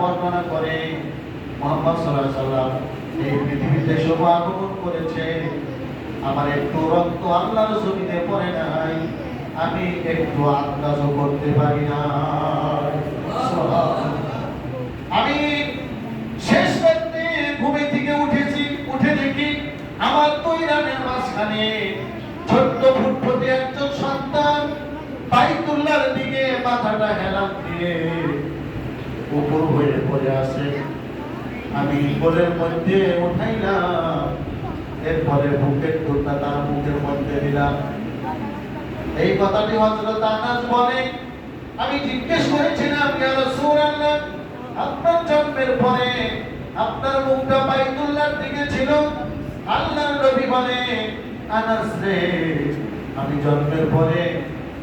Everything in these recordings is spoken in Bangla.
বর্ণনা করে মুহাম্মদ সাল্লাল্লাহু আলাইহি ওয়াসাল্লাম এই পৃথিবীতে শোভা আগমন করেছে, আমার একটু রক্ত আল্লাহর জমিনে পড়ে নাই, আমি একটু আন্দাজও করতে পারি না। আমি শেষ রাতে ঘুমে থেকে উঠেছি, উঠে দেখি আমার তৈরানের মাঝখানে ছোট্ট ফুটফুটে একজন সন্তান বাইতুল্লাহর দিকে মাথাটা হেলান দিয়ে উপর হয়ে পড়ে আছে। আমি কোলের মধ্যে উঠাইলাম, এরপরে বুকের টুকরা তার মুখের মধ্যে দিলাম। এই কথাটি হযরত আনাস বলে, আমি জিজ্ঞেস করেছিলাম, ইয়া রাসূলুল্লাহ, আপনার জন্মের পরে আপনার মুখটা বাইতুল্লাহর দিকে ছিল? আল্লাহর নবী বলে, আনাস রে, আমি জন্মের পরে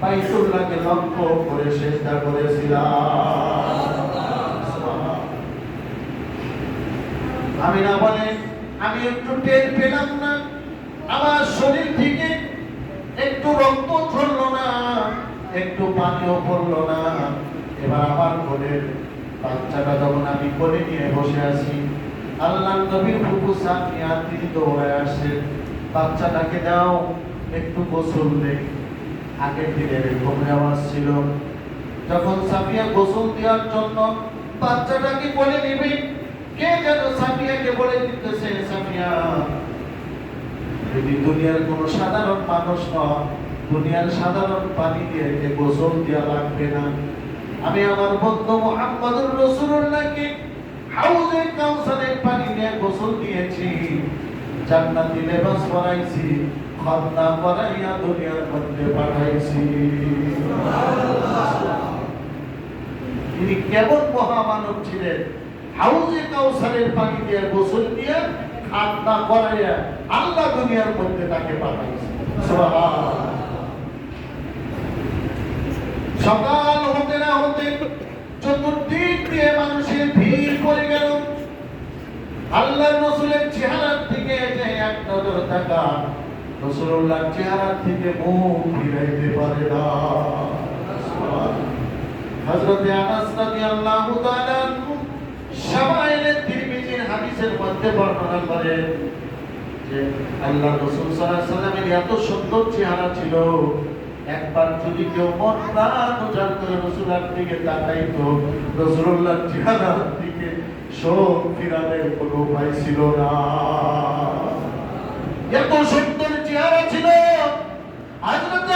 বাইতুল্লাহকে লক্ষ্য করে সিজদা করেছিলাম। আমি না বলে আমি একটু টের পেলাম না, আমার শরীর থেকে একটু রক্ত ঝরলো না, একটু পানিও পড়লো না। এবার আমার কোলের বাচ্চাটা যখন আমি কোলে নিয়ে বসে আছি, আল্লাহর নবীর ফুফু সাফিয়া তিনি দৌড়ায় আসেন, বাচ্চাটাকে দাও, একটু গোসল দেই। আগের দিনের এরকম আওয়াজ ছিল, যখন সাফিয়া গোসল দেওয়ার জন্য বাচ্চাটাকে কোলে নেবে, কে যেন সাফিয়াকে বলে দিতেছে, সাফিয়া যদি দুনিয়ার কোন সাধারণ মানুষ নয়, দুনিয়ার সাধারণ পানি দিয়ে একে গোসল দেওয়া লাগবে না, আমি আমার বন্ধু মুহাম্মদুর রাসূলুল্লাহকে হাউজে কাউসারের পানি দিয়ে গোসল দিয়েছি, জান্নাতি লেবাস পরাইছি, খান্না পরাইয়া দুনিয়ার মধ্যে পাঠাইছি। তিনি কেমন মহামানব ছিলেন, হাউজে কাউসারের পানি দিয়ে গোসল দিয়ে খান্না করাইয়া আল্লাহ দুনিয়ার মধ্যে তাকে পাঠাইছে। সুবহানাল্লাহ। সকাল হতে না হতে চতুর্দিক দিয়ে মানুষের ভিড় পড়ে গেল। আল্লাহর রাসূলের চেহারার দিকে যে এক নজর তাকা, রাসূলুল্লাহর চেহারার দিকে মুখ ফিরাইতে পারে না। হযরত আনাস রাদিয়াল্লাহু তাআলা শামাইলে তিরমিজির হাদিসের মধ্যে বর্ণনা করেন যে আল্লাহর রাসূল সাল্লাল্লাহু আলাইহি ওয়াসাল্লামের এত সুন্দর চেহারা ছিল, একবার যদি কেউ মন প্রাণ উজাড় করে রাসূলের দিকে তাকাইতো, রাসূলুল্লাহর চেহারার দিকে চোখ ফিরানোর কোনো উপায় ছিল না। এত সুন্দর চেহারা ছিল হযরত